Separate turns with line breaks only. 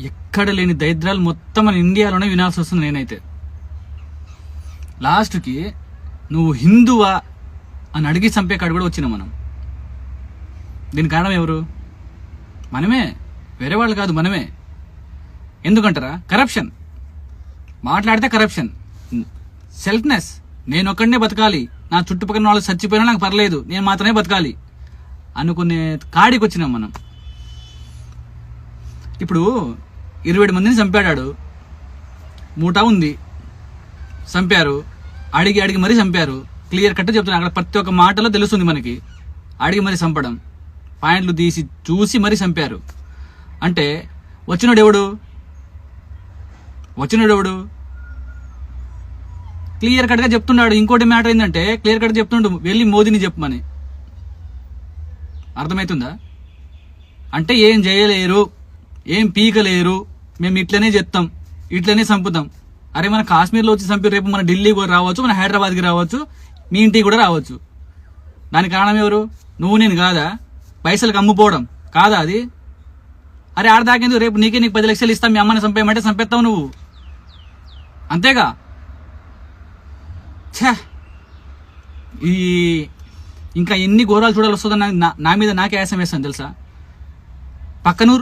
ఎక్కడ లేని దరిద్రాలు మొత్తం మన ఇండియాలోనే వినాల్సి వస్తుంది. నేనైతే లాస్ట్కి నువ్వు హిందువా అని అడిగి చంపే కాడు కూడా వచ్చినాం మనం. దీని కారణం ఎవరు? మనమే, వేరే వాళ్ళు కాదు, మనమే. ఎందుకంటారా? కరప్షన్. మాట్లాడితే కరప్షన్, సెల్ఫ్నెస్. నేను ఒక్కడనే బతకాలి, నా చుట్టుపక్కల వాళ్ళు చచ్చిపోయినా నాకు పర్లేదు, నేను మాత్రమే బతకాలి అనుకునే కాడికి వచ్చినాం మనం. ఇప్పుడు 27 మందిని చంపాడాడు, మూటా ఉంది, చంపారు, అడిగి మరీ చంపారు. క్లియర్ కట్ చెప్తున్నా, అక్కడ ప్రతి ఒక్క మాటలో తెలుస్తుంది మనకి. అడిగి మరీ చంపడం, పాయింట్లు తీసి చూసి మరీ చంపారు. అంటే వచ్చినోడు ఎవడు? క్లియర్ కట్గా చెప్తున్నాడు. ఇంకోటి మ్యాటర్ ఏంటంటే క్లియర్ కట్ చెప్తుండు, వెళ్ళి మోదీని చెప్పమని. అర్థమవుతుందా? అంటే ఏం చేయలేరు, ఏం పీకలేరు, మేము ఇట్లనే చెప్తాం, ఇట్లనే చంపుతాం. అరే మన కాశ్మీర్లో వచ్చి చంపి రేపు మన ఢిల్లీ కూడా రావచ్చు, మన హైదరాబాద్కి రావచ్చు, మీ ఇంటికి కూడా రావచ్చు. దానికి కారణం ఎవరు? నువ్వు నేను కాదా? పైసలకు అమ్ముపోవడం కాదా అది? అరే ఆడదాకేందుకు, రేపు నీకు 10 లక్షలు ఇస్తాం, మీ అమ్మని చంపేయమంటే చంపేస్తావు నువ్వు, అంతేగా. ఛా, ఈ ఇంకా ఎన్ని ఘోరాలు చూడాలి వస్తుందని నా మీద నాకే ఆయాసం వేస్తాను తెలుసా. పక్కనూరు